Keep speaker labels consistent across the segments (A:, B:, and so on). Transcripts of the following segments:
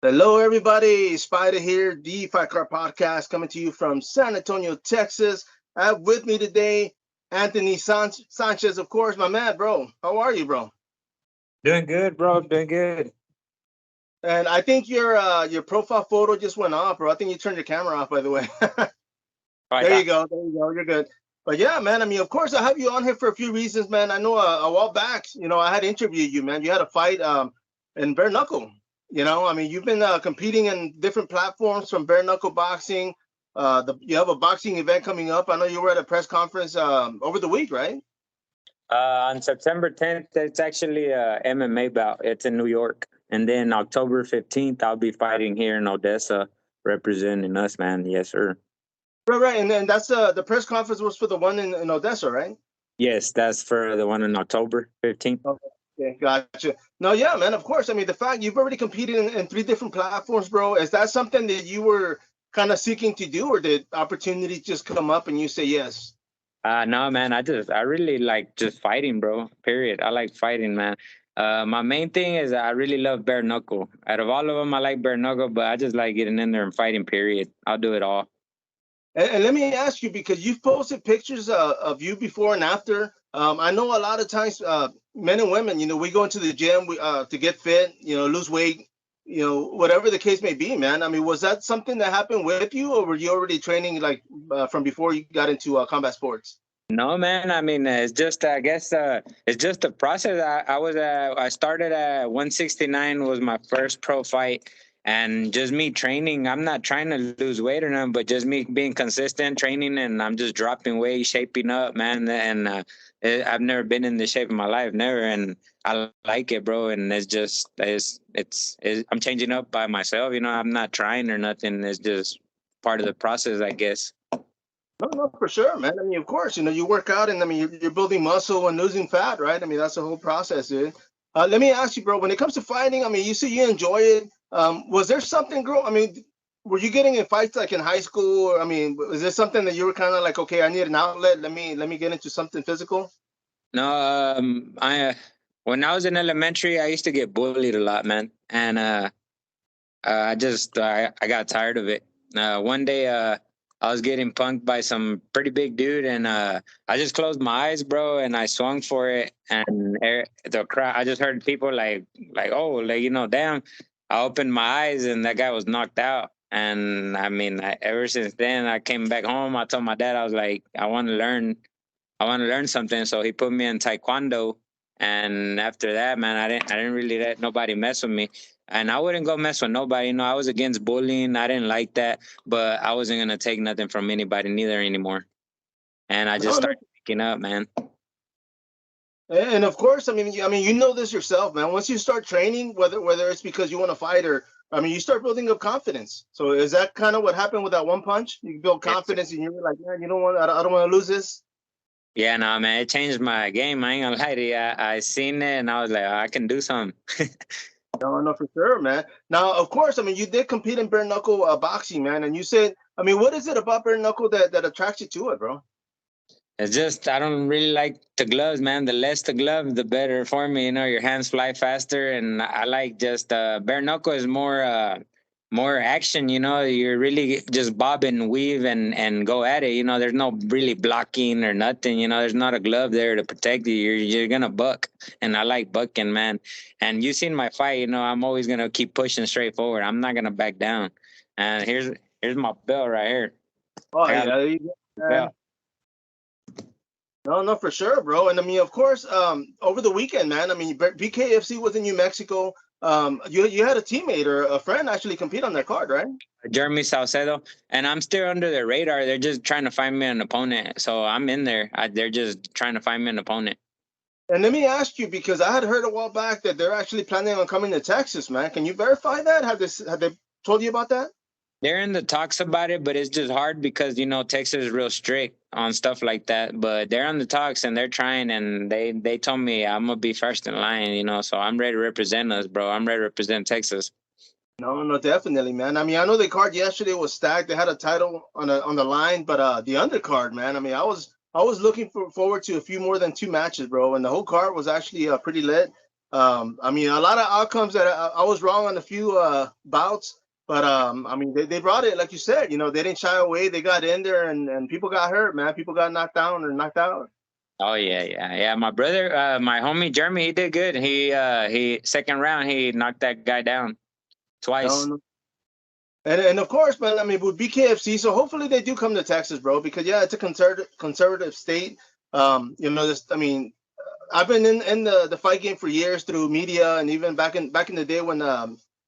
A: Hello, everybody. sPidA here, the Fight Card Podcast, coming to you from San Antonio, Texas. I have with me today Anthony Sanchez, of course, my man, bro. How are you, bro?
B: Doing good, bro. Doing good.
A: And I think your profile photo just went off, bro. I think you turned your camera off, by the way.
B: Oh, I
A: There you
B: thought,
A: go. There you go. You're good. But yeah, man. I mean, of course, I have you on here for a few reasons, man. I know a while back, I had interviewed you, man. You had a fight in bare knuckle. I mean, you've been competing in different platforms from bare knuckle boxing. You have a boxing event coming up. I know you were at a press conference over the week, right?
B: on September 10th, it's actually a MMA bout. It's in New York. And then October 15th, I'll be fighting here in Odessa, representing us, man. Yes, sir.
A: Right, right. And then that's the press conference was for the one in Odessa, right?
B: Yes, that's for the one in October 15th.
A: Okay, gotcha. No, yeah, man. Of course. I mean, the fact you've already competed in three different platforms, bro. Is that something that you were kind of seeking to do, or did opportunities just come up and you say yes?
B: No, man, I really like just fighting, bro. Period. I like fighting, man. My main thing is I really love bare knuckle. Out of all of them, I like bare knuckle, but I just like getting in there and fighting, period. I'll do it all.
A: And let me ask you, because you've posted pictures of you before and after. I know a lot of times, men and women, we go into the gym to get fit, lose weight, whatever the case may be, man. I mean, was that something that happened with you, or were you already training like from before you got into combat sports?
B: No, man. I mean, it's just, I guess, it's just the process. I started at 169 was my first pro fight, and just me training. I'm not trying to lose weight or nothing, but just me being consistent training, and I'm just dropping weight, shaping up, man. And I've never been in this shape in my life, never, and I like it, bro. And it's just, I'm changing up by myself. I'm not trying or nothing. It's just part of the process, I guess.
A: No, no, for sure, man. I mean, of course, you work out and I mean, you're building muscle and losing fat, right? I mean, that's the whole process, dude. Let me ask you, bro, when it comes to fighting, I mean, you say you enjoy it. Was there something, girl? I mean, were you getting in fights like in high school? Or, I mean, was there something that you were kind of like, okay, I need an outlet. Let me get into something physical?
B: No, I when I was in elementary, I used to get bullied a lot, man, and I got tired of it. One day, I was getting punked by some pretty big dude, and I just closed my eyes, bro, and I swung for it, and the crowd. I just heard people like, oh, like damn. I opened my eyes, and that guy was knocked out. And I mean, ever since then, I came back home. I told my dad, I was like, I want to learn something. So he put me in taekwondo. And after that, man, I didn't really let nobody mess with me. And I wouldn't go mess with nobody. I was against bullying. I didn't like that, but I wasn't gonna take nothing from anybody neither anymore. And I just
A: No, no.
B: started picking up, man.
A: And of course, I mean, you know this yourself, man. Once you start training, whether it's because you want to fight or, I mean, you start building up confidence. So is that kind of what happened with that one punch? You build
B: It's,
A: confidence, and you're like, man, I don't want to lose this.
B: yeah, no, man, it changed my game. I ain't gonna lie to you. I seen it and I was like, oh, I can do something.
A: No, no, for sure, man. Now, of course, I mean, you did compete in bare knuckle boxing, man, and you said, I mean, what is it about bare knuckle that attracts you to it, bro?
B: It's just I don't really like the gloves, man. The less the glove, the better for me. Your hands fly faster, and I like just bare knuckle is more action. You're really just bob and weave and go at it. There's no really blocking or nothing. There's not a glove there to protect you. You're gonna buck, and I like bucking, man. And you seen my fight. I'm always gonna keep pushing straight forward. I'm not gonna back down. And here's my belt right here.
A: Oh
B: I got
A: yeah, there you go,
B: a
A: man.
B: belt.
A: No, no, for sure, bro. And I mean, of course, over the weekend, man. I mean, BKFC was in New Mexico. You had a teammate or a friend actually compete on that card, right?
B: Jeremy Salcedo, and I'm still under their radar. They're just trying to find me an opponent, so I'm in there. They're just trying to find me an opponent.
A: And let me ask you, because I had heard a while back that they're actually planning on coming to Texas, man. Can you verify that? Have they told you about that?
B: They're in the talks about it, but it's just hard because Texas is real strict on stuff like that. But they're on the talks and they're trying, and they told me I'm gonna be first in line. So I'm ready to represent us, bro. I'm ready to represent Texas.
A: No, no, definitely, man. I mean, I know the card yesterday was stacked. They had a title on the line, but the undercard, man. I mean, I was looking forward to a few more than two matches, bro. And the whole card was actually pretty lit. I mean, a lot of outcomes that I was wrong on a few bouts, but I mean, they brought it like you said. You know, they didn't shy away. They got in there, and people got hurt, man. People got knocked down or knocked out.
B: Oh yeah, yeah, yeah. My brother, my homie Jeremy, he did good. He second round, he knocked that guy down
A: No,
B: twice.
A: no. And of course, man. I mean, with BKFC, so hopefully they do come to Texas, bro. Because yeah, it's a conservative state. You know, this. I mean, I've been in the fight game for years through media, and even back in the day when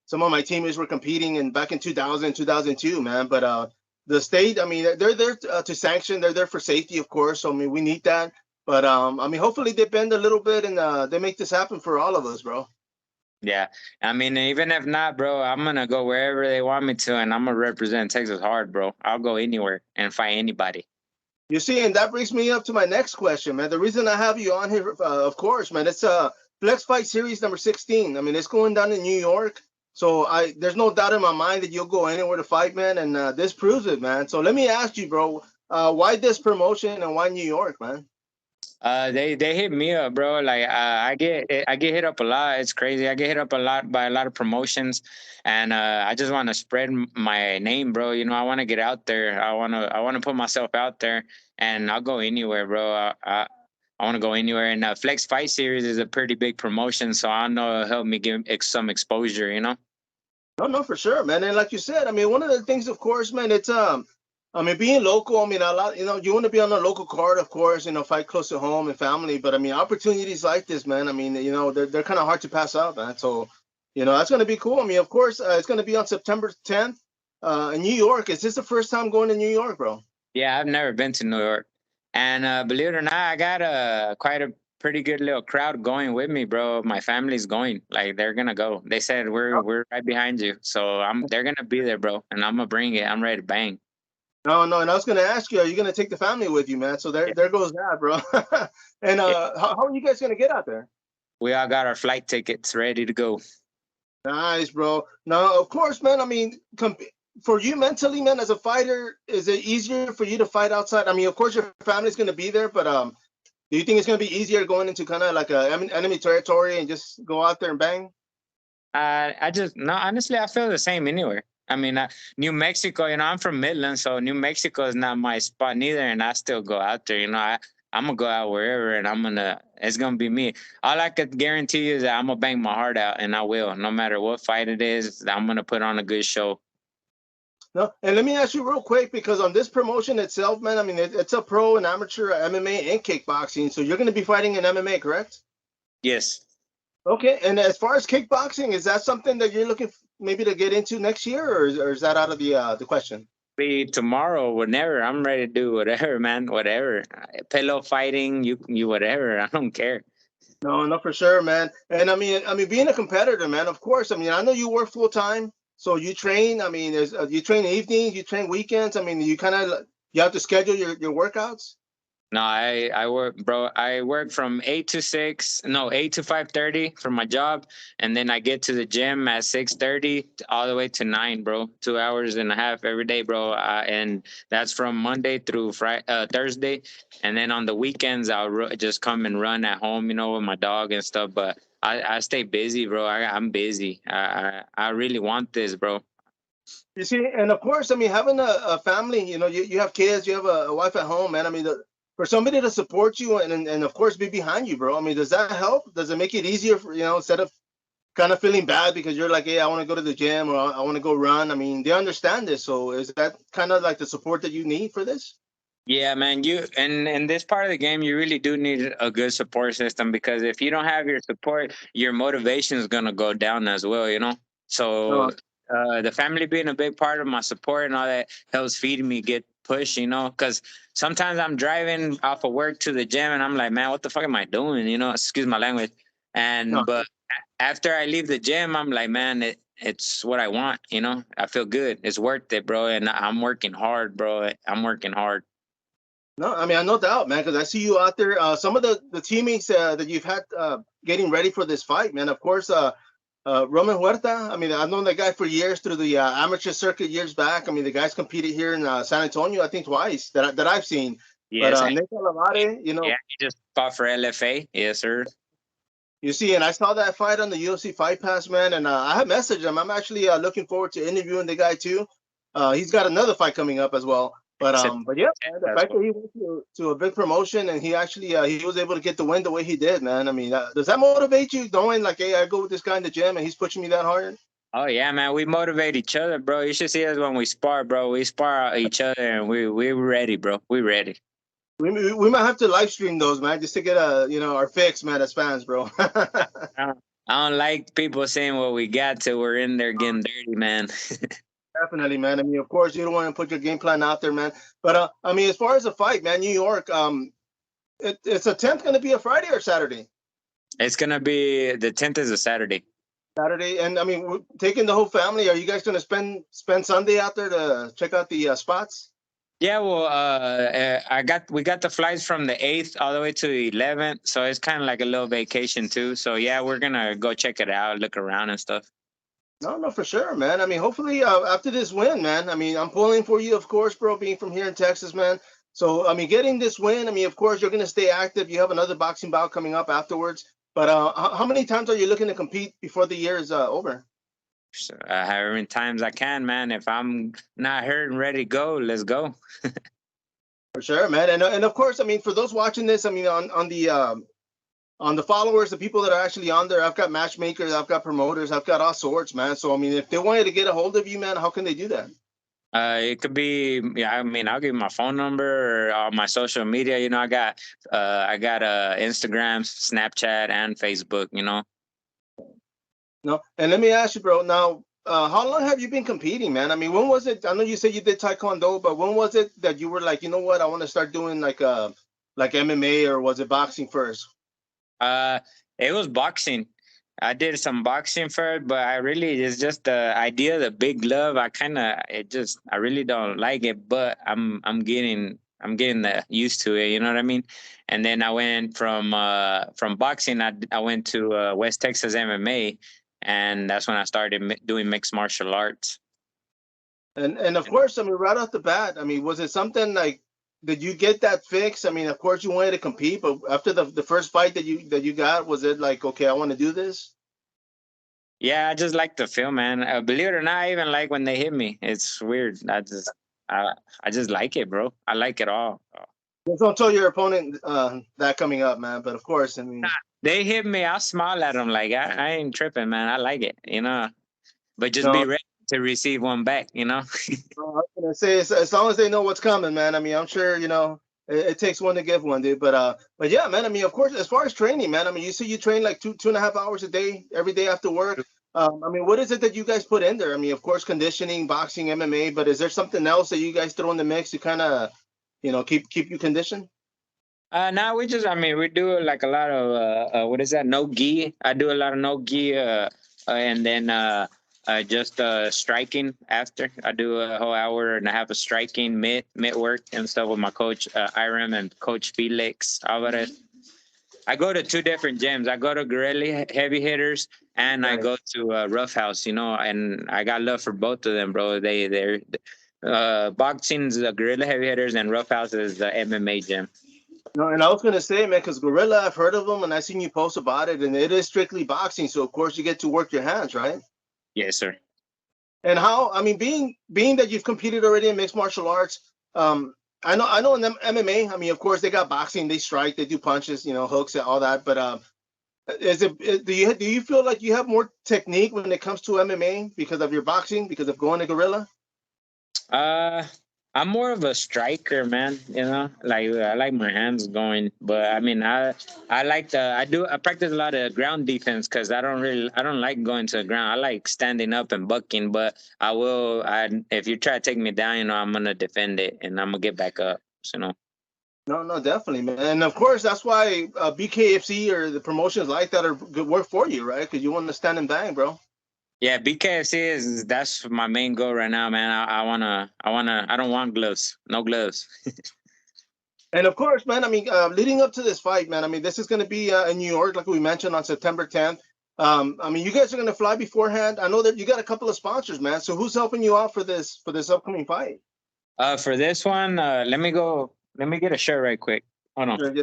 A: some of my teammates were competing, and back in 2000, 2002, man. But the state, I mean, they're there to sanction. They're there for safety, of course. So I mean, we need that. But I mean, hopefully they bend a little bit and they make this happen for all of us, bro.
B: Yeah, I mean, even if not, bro, I'm gonna go wherever they want me to, and I'm gonna represent Texas hard, bro. I'll go anywhere and fight anybody.
A: You see, and that brings me up to my next question, man. The reason I have you on here, of course, man, it's Flez Fight Series number 16. I mean, it's going down in New York. So there's no doubt in my mind that you'll go anywhere to fight, man, and this proves it, man. So let me ask you, bro, why this promotion and why New York, man?
B: They hit me up, bro. Like I get hit up a lot. It's crazy. I get hit up a lot by a lot of promotions, and I just want to spread my name, bro. You know, I want to get out there. I want to put myself out there, and I'll go anywhere, bro. I want to go anywhere. And Flex Fight Series is a pretty big promotion, so I know it'll help me give some exposure. You know.
A: No, no, for sure, man. And like you said, I mean, one of the things, of course, man, it's I mean, being local. I mean, a lot, you know, you want to be on a local card, of course, you know, fight close to home and family. But I mean, opportunities like this, man. I mean, you know, they're kind of hard to pass up, man. So, you know, that's gonna be cool. I mean, of course, it's gonna be on September 10th in New York. Is this the first time going to New York, bro?
B: Yeah, I've never been to New York, and believe it or not, I got a quite a pretty good little crowd going with me, bro. My family's going, like they're gonna go. They said we're right behind you, so they're gonna be there, bro, and I'm gonna bring it. I'm ready to bang.
A: No, no, and I was gonna ask you, are you gonna take the family with you, man? So
B: Yeah,
A: there goes that, bro. And
B: yeah.
A: how are you guys gonna get out there?
B: We all got our flight tickets ready to go.
A: Nice, bro. Now, of course, man. I mean, for you mentally, man, as a fighter, is it easier for you to fight outside? I mean, of course, your family's gonna be there, but do you think it's gonna be easier going into kind of like a enemy territory and just go out there and bang?
B: I just no, honestly, I feel the same anywhere. I mean, New Mexico, you know, I'm from Midland, so New Mexico is not my spot neither, and I still go out there. You know, I'm gonna go out wherever, and it's gonna be me. All I could guarantee you is that I'm gonna bang my heart out, and I will, no matter what fight it is. I'm gonna put on a good show.
A: No, and let me ask you real quick because on this promotion itself, man, I mean, it's a pro and amateur MMA and kickboxing. So you're gonna be fighting in MMA, correct?
B: Yes.
A: Okay, and as far as kickboxing, is that something that you're looking maybe to get into next year, or is that out of the question?
B: Be tomorrow, whenever I'm ready to do whatever, man, whatever. Pillow fighting, you whatever. I don't care.
A: No, no, for sure, man. And I mean, being a competitor, man. Of course, I mean, I know you work full time, so you train. I mean, you train evenings, you train weekends. I mean, you kind of you have to schedule your workouts.
B: No, I work, bro. I work from 8 to 6, no, 8 to 5:30 for my job, and then I get to the gym at 6:30 all the way to 9, bro. 2 hours and a half every day, bro. And that's from Monday through Friday, Thursday, and then on the weekends I'll just come and run at home, you know, with my dog and stuff. But I stay busy, bro. I'm busy. I really want this, bro.
A: You see, and of course, I mean, having a family, you know, you have kids, you have a wife at home, man. I mean, for somebody to support you and of course be behind you, bro. I mean, does that help? Does it make it easier for you know instead of kind of feeling bad because you're like, hey, I want to go to the gym or I want to go run. I mean, they understand this. So is that kind of like the support that you need for this?
B: Yeah, man, you and in this part of the game, you really do need a good support system because if you don't have your support, your motivation is gonna go down as well. You know, so
A: No,
B: the family being a big part of my support and all that helps feed me get push. You know, because sometimes I'm driving off of work to the gym and I'm like, man, what the fuck am I doing? You know, excuse my language.
A: no,
B: And but after I leave the gym, I'm like, man, it's what I want. You know, I feel good. It's worth it, bro. And I'm working hard, bro. I'm working hard.
A: no. I mean, no doubt, man, because I see you out there. Some of the teammates that you've had getting ready for this fight, man. Of course, Roman Huerta. I mean, I've known that guy for years through the amateur circuit years back. I mean, the guy's competed here in San Antonio, I think twice that I've seen. But
B: Yes,
A: Nick Alamare, you
B: yeah,
A: know,
B: he just fought for LFA. Yes, sir.
A: You see, and I saw that fight on the UFC Fight Pass, man, and I have messaged him. I'm actually looking forward to interviewing the guy too. He's got another fight coming up as well. But yeah, man, the
B: That's
A: fact that he went to a big promotion and he actually he was able to get the win the way he did, man. I mean, does that motivate you, knowing like, hey, I go with this guy in the gym and he's pushing me that hard?
B: Oh yeah, man. We motivate each other, bro. You should see us when we spar, bro. We spar each other, and we're ready, bro. We ready.
A: We might have to live stream those, man, just to get our fix, man, as fans, bro.
B: I don't like people saying what we got till we're in there getting dirty, man.
A: Definitely, man. I mean, of course, you don't want to put your game plan out there, man. But I mean, as far as the fight, man, New York, it's a 10th going to be a Friday or Saturday?
B: It's gonna be the 10th is a Saturday.
A: Saturday, and I mean, we're taking the whole family. Are you guys going to spend Sunday out there to check out the spots?
B: Yeah, well, we got the flights from the 8th all the way to the 11th, so it's kind of like a little vacation too. So yeah, we're gonna go check it out, look around and stuff.
A: No, no, for sure, man. I mean, hopefully, after this win, man. I mean, I'm pulling for you, of course, bro. Being from here in Texas, man. So, I mean, getting this win. I mean, of course, you're going to stay active. You have another boxing bout coming up afterwards. But how many times are you looking to compete before the year is over?
B: So, however many times I can, man. If I'm not hurt and ready to go, let's go.
A: For sure, man. And of course, I mean, for those watching this, I mean, on the followers, the people that are actually on there, I've got matchmakers, I've got promoters, I've got all sorts, man. So, I mean, if they wanted to get a hold of you, man, how can they do that?
B: It could be, yeah. I mean, I'll give you my phone number or my social media. You know, I got Instagram, Snapchat, and Facebook. You know,
A: No, and let me ask you, bro. Now, how long have you been competing, man? I mean, when was it? I know you said you did Taekwondo, but when was it that you were like, you know what, I want to start doing like MMA, or was it boxing first?
B: uh, it was boxing. I did some boxing first, but I really it's just the idea, the big glove. I really don't like it, but I'm getting used to it. You know what I mean? And then I went from boxing. I went to West Texas MMA, and that's when I started doing mixed martial arts.
A: And of course, I mean, right off the bat, I mean, was it something like, did you get that fix? I mean, of course, you wanted to compete, but after the first fight that you got, was it like, okay, I want to do this?
B: Yeah, I just like the feel, man. Believe it or not, I even like when they hit me. It's weird. I just like it, bro. I like it all.
A: Just don't tell your opponent that coming up, man. But of course, I mean,
B: They hit me, I'll smile at them like I ain't tripping, man. I like it, you know. But just
A: no,
B: be ready to receive one back, you know.
A: I was gonna say, as long as they know what's coming, man. I mean, I'm sure it takes one to give one, dude. But yeah, man. I mean, of course, as far as training, man. I mean, you say you train like 2.5 hours a day every day after work. I mean, what is it that you guys put in there? I mean, of course, conditioning, boxing, MMA. But is there something else that you guys throw in the mix to kind of, keep you conditioned?
B: Now I mean, we do like a lot of what is that? No gi. I do a lot of no gi, and then just striking after. I do a whole hour and a half of striking mid work and stuff with my coach Iram and Coach Felix Alvarez. I go to two different gyms. I go to Gorilla Heavy Hitters and I
A: Right.
B: go to Rough House. You know, and I got love for both of them, bro. They're boxing's the Gorilla Heavy Hitters and Rough House is the MMA gym.
A: No, and I was gonna say, man, because Gorilla, I've heard of them and I seen you post about it, and it is strictly boxing. So of course you get to work your hands, right?
B: Yes, sir.
A: And how? I mean, being that you've competed already in mixed martial arts, I know in them MMA. I mean, of course they got boxing, they strike, they do punches, hooks and all that. But do you feel like you have more technique when it comes to MMA because of your boxing, because of going to Gorilla?
B: Uh, I'm more of a striker, man. You know, like I like my hands going, but I mean, I like I practice a lot of ground defense because I don't like going to the ground. I like standing up and bucking, but if you try to take me down, you know, I'm gonna defend it and I'm gonna get back up. So, you know.
A: No, no, definitely, man. And of course, that's why BKFC or the promotions like that are good work for you, right? Because you want to stand and bang, bro.
B: Yeah, BKFC that's my main goal right now, man. I don't want gloves, no gloves.
A: And of course, man, I mean, leading up to this fight, man, I mean, this is going to be in New York, like we mentioned, on September 10th. I mean, you guys are going to fly beforehand. I know that you got a couple of sponsors, man. So who's helping you out for this upcoming fight?
B: For this one, let me go. Let me get a shirt right quick. Hold on.
A: Sure,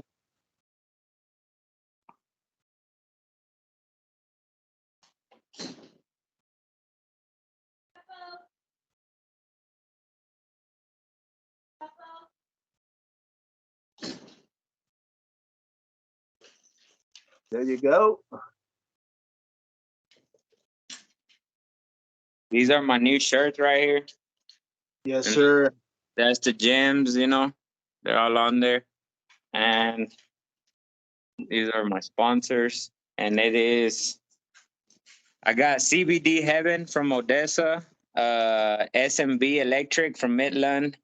A: There you go.
B: These are my new shirts right here.
A: Yes,
B: And
A: sir.
B: that's the gyms, you know. They're all on there. And these are my sponsors. And it is, I got CBD Heaven from Odessa, SMB Electric from Midland,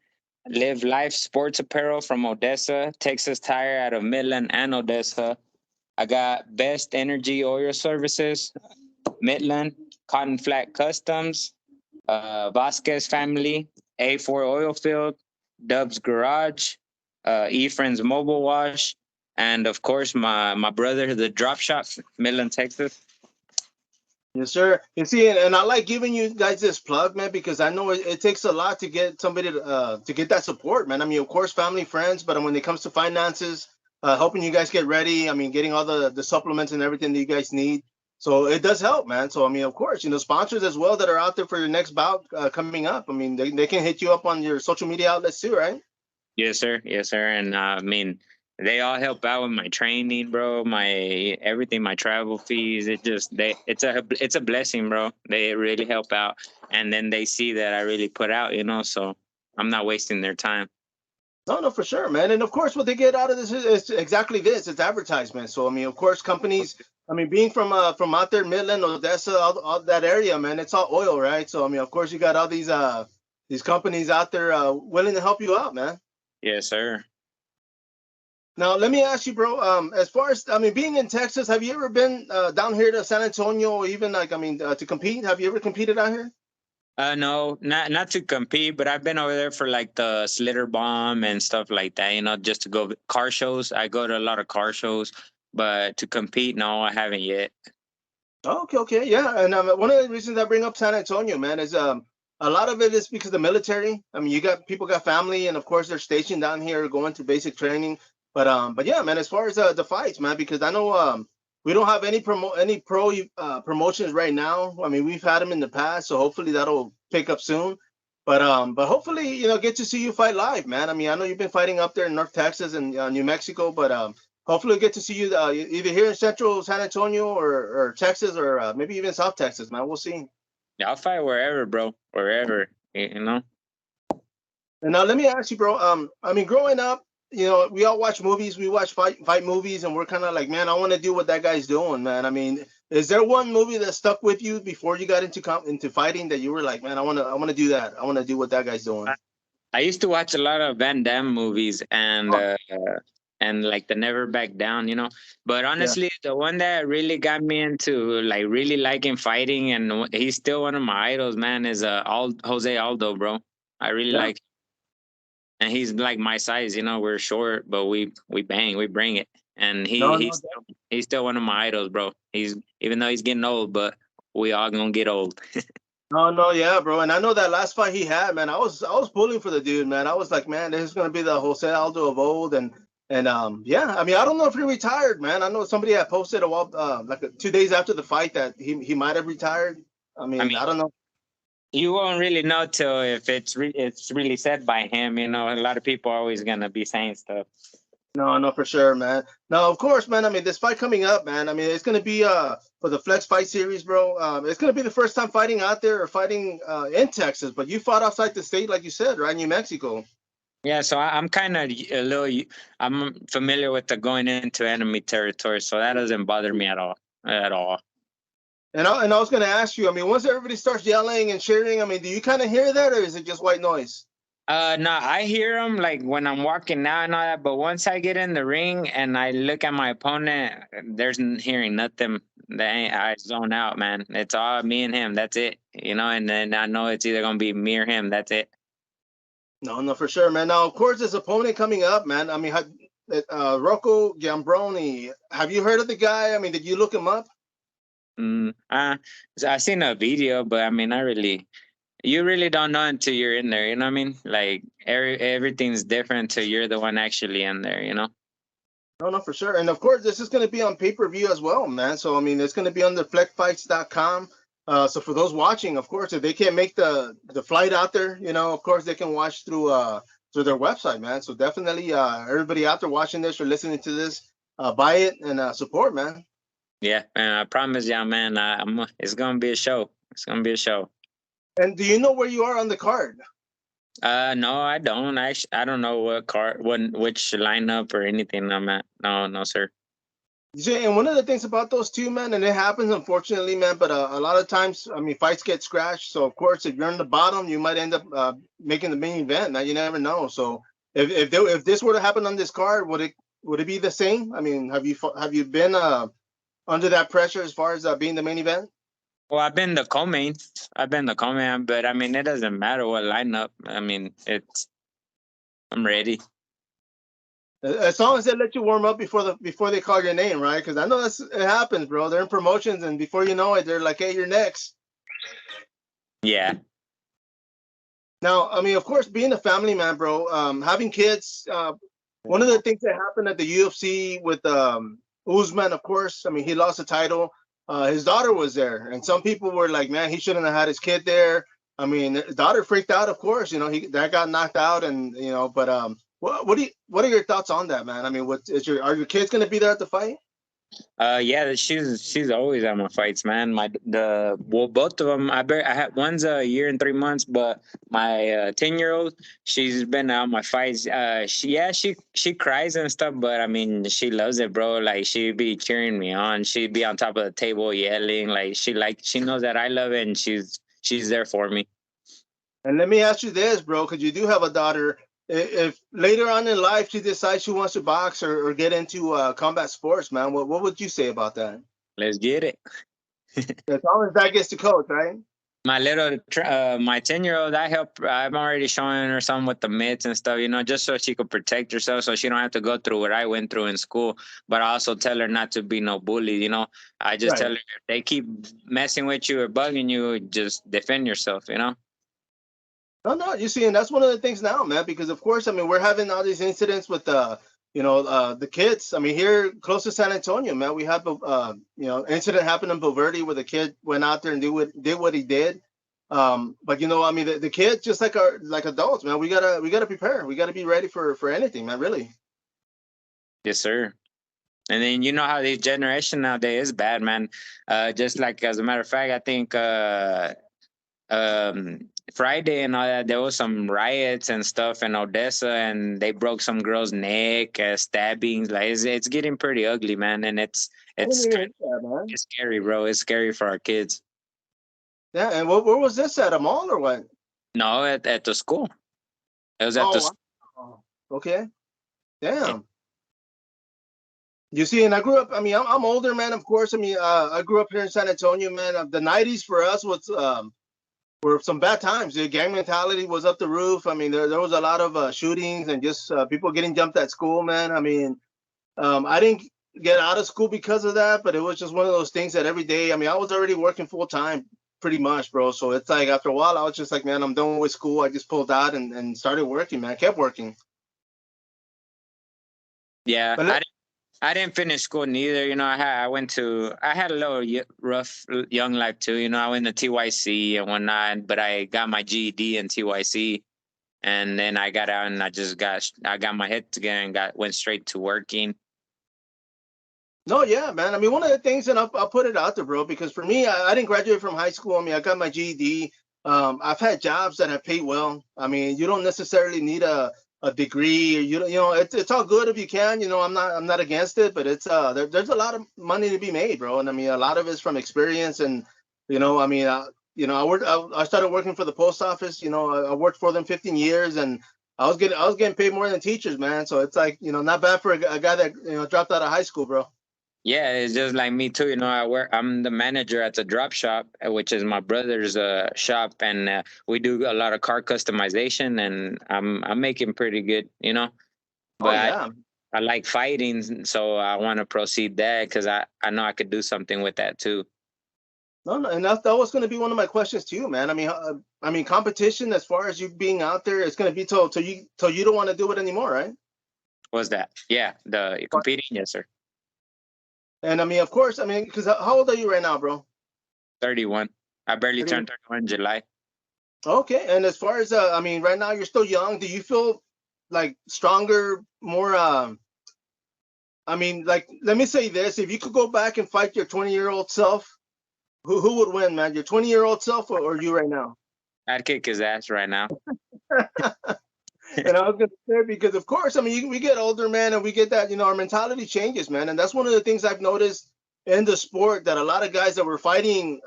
B: Live Life Sports Apparel from Odessa, Texas Tire out of Midland and Odessa. I got Best Energy Oil Services, Midland, Cotton Flat Customs, Vasquez Family, A4 Oil Field, Dub's Garage, Efren's Mobile Wash, and of course my brother, the Drop Shop, Midland, Texas.
A: Yes, sir. You see, and I like giving you guys this plug, man, because I know it takes a lot to get somebody to get that support, man. I mean, of course, family, friends, but when it comes to finances, helping you guys get ready, I mean, getting all the supplements and everything that you guys need. So it does help, man. So I mean, of course, sponsors as well that are out there for your next bout coming up. I mean, they can hit you up on your social media outlets too, right?
B: Yes, sir. Yes, sir. And I mean, they all help out with my training, bro. My everything, my travel fees. It's a blessing, bro. They really help out, and then they see that I really put out, So I'm not wasting their time.
A: No, for sure, man. And of course, what they get out of this is exactly this. It's advertisement. So I mean, of course, companies. I mean, being from out there, Midland, Odessa, all that area, man, it's all oil, right? So I mean, of course, you got all these companies out there willing to help you out, man.
B: Yes, sir.
A: Now, let me ask you, bro. As far as I mean, being in Texas, have you ever been down here to San Antonio, or even to compete? Have you ever competed out here?
B: No, not to compete, but I've been over there for like the Slitter Bomb and stuff like that. Just to go car shows. I go to a lot of car shows, but to compete, no, I haven't yet.
A: Oh, okay, yeah. And one of the reasons I bring up San Antonio, man, is a lot of it is because of the military. I mean, you got people got family, and of course they're stationed down here, going to basic training. But yeah, man, as far as the fights, man, because I know we don't have any pro promotions right now. I mean, we've had them in the past, so hopefully that'll pick up soon. But hopefully, get to see you fight live, man. I mean, I know you've been fighting up there in North Texas and New Mexico, but hopefully we'll get to see you either here in Central San Antonio or Texas or maybe even South Texas, man. We'll see.
B: Yeah, I'll fight wherever, bro. Wherever,
A: And now let me ask you, bro. I mean, growing up, we all watch movies. We watch fight movies, and we're kind of like, man, I want to do what that guy's doing, man. I mean, is there one movie that stuck with you before you got into fighting that you were like, man, I want to do that. I want to do what that guy's doing.
B: I used to watch a lot of Van Damme movies and like the Never Back Down, But honestly, the one that really got me into like really liking fighting, and he's still one of my idols, man, is Jose Aldo, bro. I really like him. And he's like my size, we're short, but we bang, we bring it. And he's still one of my idols, bro. Even though he's getting old, but we all gonna get old.
A: No, yeah, bro. And I know that last fight he had, man. I was pulling for the dude, man. I was like, man, this is gonna be the Jose Aldo of old, and yeah. I mean, I don't know if he retired, man. I know somebody had posted a while, 2 days after the fight that he might have retired. I mean, I don't know.
B: You won't really know till if it's really said by him. A lot of people are always gonna be saying stuff.
A: No, for sure, man. Now, of course, man. I mean, this fight coming up, man. I mean, it's gonna be for the Flez Fight Series, bro. It's gonna be the first time fighting out there or fighting in Texas. But you fought outside the state, like you said, right? New Mexico.
B: Yeah, so I'm kind of I'm familiar with the going into enemy territory, so that doesn't bother me at all.
A: And I was gonna ask you. I mean, once everybody starts yelling and cheering, I mean, do you kind of hear that, or is it just white noise?
B: No, I hear them like when I'm walking now and all that. But once I get in the ring and I look at my opponent, there's hearing nothing. I zone out, man. It's all me and him. That's it, And then I know it's either gonna be me or him. That's it.
A: No, for sure, man. Now, of course, this opponent coming up, man. I mean, Rocco Gambroni. Have you heard of the guy? I mean, did you look him up?
B: I seen a video, but I mean, you really don't know until you're in there. You know what I mean? Like everything's different till you're the one actually in there.
A: No, for sure. And of course, this is going to be on pay-per-view as well, man. So I mean, it's going to be on the flexfights.com. So for those watching, of course, if they can't make the flight out there, of course they can watch through their website, man. So definitely, everybody out there watching this or listening to this, buy it and support, man.
B: Yeah, man, I promise y'all, man, it's gonna be a show. It's gonna be a show.
A: And do you know where you are on the card?
B: No, I don't. I don't know which lineup or anything I'm at. No, no, sir.
A: Yeah, and one of the things about those two, man, and it happens unfortunately, man, but a lot of times, I mean, fights get scratched. So of course, if you're in the bottom, you might end up making the main event. Now you never know. So if this were to happen on this card, would it be the same? I mean, have you been under that pressure as far as being the main event?
B: Well, I've been the co-main. I've been the co-main, but I mean, it doesn't matter what lineup. I mean, I'm ready.
A: As long as they let you warm up before they call your name, right? Because I know it happens, bro. They're in promotions, and before you know it, they're like, "Hey, you're next."
B: Yeah.
A: Now, I mean, of course, being a family man, bro, having kids. One of the things that happened at the UFC with Usman, of course, I mean, he lost the title. His daughter was there, and some people were like, "Man, he shouldn't have had his kid there." I mean, his daughter freaked out, of course. You know, that got knocked out, and you know, but what are your thoughts on that, man? I mean, are your kids going to be there at the fight?
B: Yeah, she's always at my fights, man. Both of them. I had one's a year and 3 months, but my 10-year-old, she's been at my fights. She cries and stuff, but I mean, she loves it, bro. Like she'd be cheering me on. She'd be on top of the table yelling. She knows that I love it, and she's there for me.
A: And let me ask you this, bro, because you do have a daughter. If later on in life she decides she wants to box or get into combat sports, man, what would you say about that?
B: Let's get it.
A: As long as that gets to coach, right?
B: My 10-year-old, I'm already showing her some with the mitts and stuff, just so she could protect herself, so she don't have to go through what I went through in school. But I also tell her not to be no bully. I just tell her, if they keep messing with you or bugging you, just defend yourself.
A: No, you see, and that's one of the things now, man, because of course, I mean, we're having all these incidents with the kids. I mean, here close to San Antonio, man, we had incident happened in Bulverde where the kid went out there and did what he did. But I mean, the kids, just like adults, man, we gotta prepare. We gotta be ready for anything, man. Really.
B: Yes, sir. And then you know how the generation nowadays is bad, man. Just like, as a matter of fact, I think Friday and all that, there was some riots and stuff in Odessa, and they broke some girl's neck, stabbings. Like it's getting pretty ugly, man. And it's scary, bro. It's scary for our kids.
A: Yeah, and where was this at? A mall or what?
B: No, at the school. It was at the school.
A: Wow. Okay. Damn. You see, and I grew up. I mean, I'm older, man. Of course, I mean, I grew up here in San Antonio, man. The '90s for us were some bad times. The gang mentality was up the roof. I mean, there was a lot of shootings and just people getting jumped at school, man. I mean, I didn't get out of school because of that, but it was just one of those things that every day. I mean, I was already working full time, pretty much, bro. So it's like after a while, I was just like, man, I'm done with school. I just pulled out and started working, man. I kept working.
B: Yeah, I didn't finish school neither. I had a little rough young life too. I went to TYC and whatnot, but I got my GED in TYC, and then I got out and I got my head together and went straight to working.
A: No, yeah, man. I mean, one of the things, and I'll put it out there, bro, because for me, I didn't graduate from high school. I mean, I got my GED. I've had jobs that have paid well. I mean, you don't necessarily need a degree. It's all good if you can. I'm not against it, but it's there's a lot of money to be made, bro. And I mean, a lot of it's from experience. And I mean, I started working for the post office. I worked for them 15 years, and I was getting paid more than teachers, man. So it's like, not bad for a guy that dropped out of high school, bro.
B: Yeah, it's just like me too. I'm the manager at the drop shop, which is my brother's shop, and we do a lot of car customization, and I'm making pretty good, But
A: yeah.
B: I like fighting, so I want to proceed that because I know I could do something with that too.
A: No, and that was going to be one of my questions to you, man. I mean, competition as far as you being out there, it's going to be till you don't want to do it anymore, right?
B: What's that? Yeah, the competing, yes, sir.
A: And I mean, of course, I mean, because how old are you right now, bro?
B: 31. I barely turned 31 in July.
A: Okay, and as far as I mean, right now you're still young. Do you feel like stronger, more I mean, like, let me say this: if you could go back and fight your 20-year-old self, who would win, man? Your 20-year-old self or you right now?
B: I'd kick his ass right now.
A: And I was gonna say, because of course, I mean, we get older, man, and we get that, our mentality changes, man, and that's one of the things I've noticed in the sport, that a lot of guys that were fighting,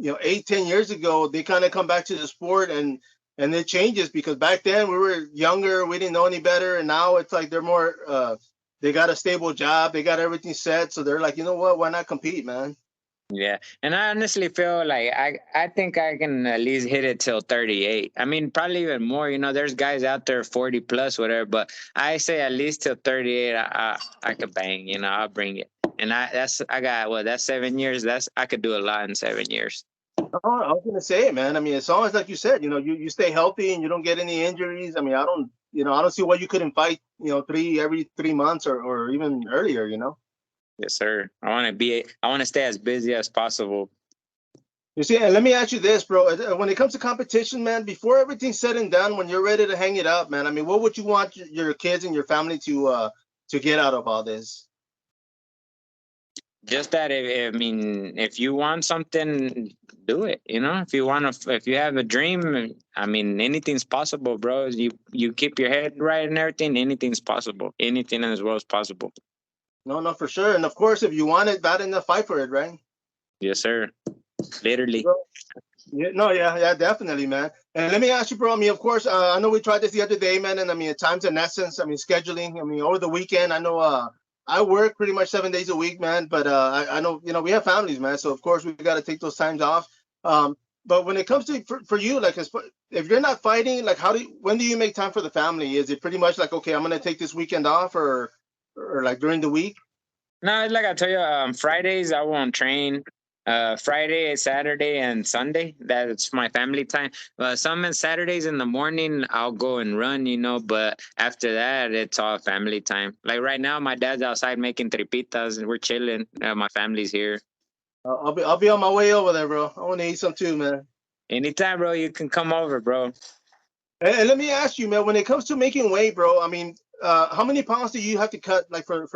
A: 8, 10 years ago, they kind of come back to the sport, and it changes, because back then we were younger, we didn't know any better, and now it's like they're more, they got a stable job, they got everything set, so they're like, you know what, why not compete, man?
B: Yeah, and I honestly feel like I think I can at least hit it till 38. I mean, probably even more. There's guys out there 40 plus, whatever. But I say at least till 38. I could bang. I'll bring it. And I got what, that's 7 years. I could do a lot in 7 years.
A: Oh, I was gonna say, man. I mean, as long as, like you said, you stay healthy and you don't get any injuries. I mean, I don't see why you couldn't fight, every 3 months or even earlier.
B: Yes, sir. I want to stay as busy as possible.
A: You see, and let me ask you this, bro. When it comes to competition, man, before everything's said and done, when you're ready to hang it up, man, I mean, what would you want your kids and your family to get out of all this?
B: Just that, if you want something, do it. If you have a dream, I mean, anything's possible, bro. You keep your head right and everything, anything's possible. Anything in this world is possible.
A: No, for sure. And of course, if you want it bad enough, fight for it, right?
B: Yes, sir. Literally.
A: Bro, yeah, definitely, man. And let me ask you, bro. I mean, of course, I know we tried this the other day, man. And I mean, time's an essence. I mean, scheduling. I mean, over the weekend, I know I work pretty much 7 days a week, man. But I know, we have families, man. So of course, we got to take those times off. But when it comes to for you, like, if you're not fighting, like, when do you make time for the family? Is it pretty much like, okay, I'm gonna take this weekend off, or like during the week?
B: No, it's like I tell you, Fridays I won't train. Friday, Saturday, and Sunday, that's my family time. Some Saturdays in the morning I'll go and run, but after that it's all family time. Like right now, my dad's outside making tripitas and we're chilling. My family's here.
A: I'll be on my way over there, bro. I want to eat some too, man.
B: Anytime, bro, you can come over, bro.
A: And let me ask you, man, when it comes to making weight, bro, I mean, how many pounds do you have to cut, like, for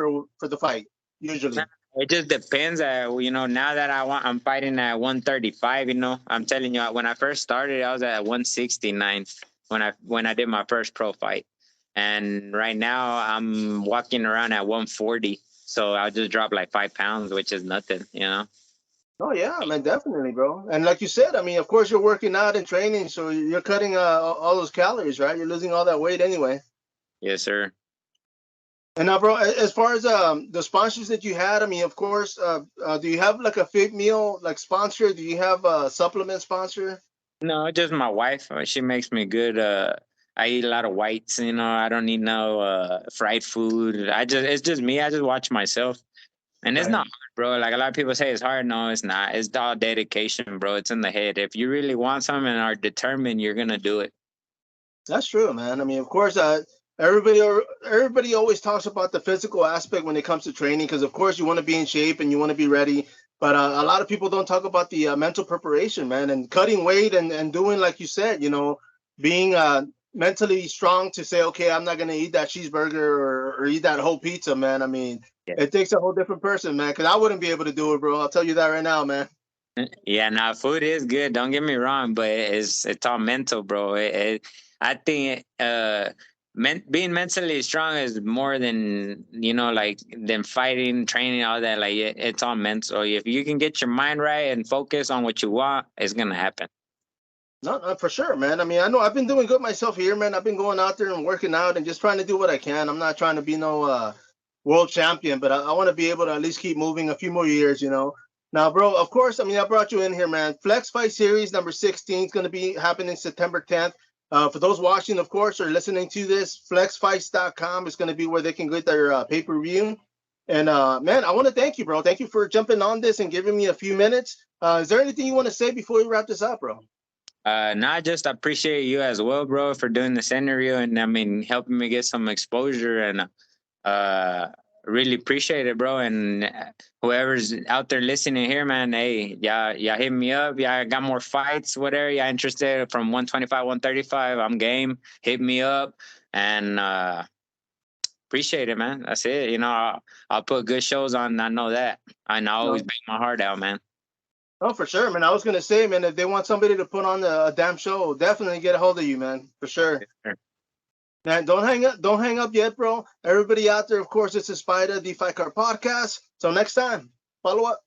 A: the fight usually?
B: It just depends. Now that I'm fighting at 135. I'm telling you, when I first started, I was at 169 when I did my first pro fight, and right now I'm walking around at 140. So I'll just drop like 5 pounds, which is nothing.
A: Oh yeah, man, definitely, bro. And like you said, I mean, of course you're working out and training, so you're cutting all those calories, right? You're losing all that weight anyway.
B: Yes, sir.
A: And now, bro, as far as the sponsors that you had, I mean, of course, do you have like a fit meal like sponsor? Do you have a supplement sponsor?
B: No, just my wife. She makes me good. I eat a lot of whites. I don't need no fried food. It's just me. I just watch myself. And it's not hard, bro. Like a lot of people say it's hard. No, it's not. It's all dedication, bro. It's in the head. If you really want something and are determined, you're gonna do it.
A: That's true, man. I mean, of course, everybody always talks about the physical aspect when it comes to training, because of course you want to be in shape and you want to be ready. But a lot of people don't talk about the mental preparation, man, and cutting weight and doing, like you said, being mentally strong to say, okay, I'm not gonna eat that cheeseburger or eat that whole pizza, man. I mean, it takes a whole different person, man, because I wouldn't be able to do it, bro. I'll tell you that right now, man.
B: Yeah, now food is good. Don't get me wrong, but it's all mental, bro. I think being mentally strong is more than like than fighting, training, all that. Like it's all mental. If you can get your mind right and focus on what you want, it's gonna happen.
A: No, for sure, man. I mean, I know I've been doing good myself here, man. I've been going out there and working out and just trying to do what I can. I'm not trying to be no world champion, but I want to be able to at least keep moving a few more years, Now, bro, of course, I mean, I brought you in here, man. Flez Fight Series number 16 is going to be happening September 10th. For those watching, of course, or listening to this, flexfights.com is going to be where they can get their pay-per-view. And, man, I want to thank you, bro. Thank you for jumping on this and giving me a few minutes. Is there anything you want to say before we wrap this up, bro?
B: I just appreciate you as well, bro, for doing this interview and I mean helping me get some exposure and really appreciate it, bro. And whoever's out there listening here, man, hey, y'all hit me up. Yeah, I got more fights, whatever. Y'all interested from 125, 135? I'm game. Hit me up, and appreciate it, man. That's it. You know, I'll put good shows on. I know that. I always bang my heart out, man.
A: Oh, for sure, man. I was gonna say, man, if they want somebody to put on a damn show, definitely get a hold of you, man, for sure. Man, don't hang up yet, bro. Everybody out there, of course, this is sPidA, the Fight Card Podcast. So next time, follow up.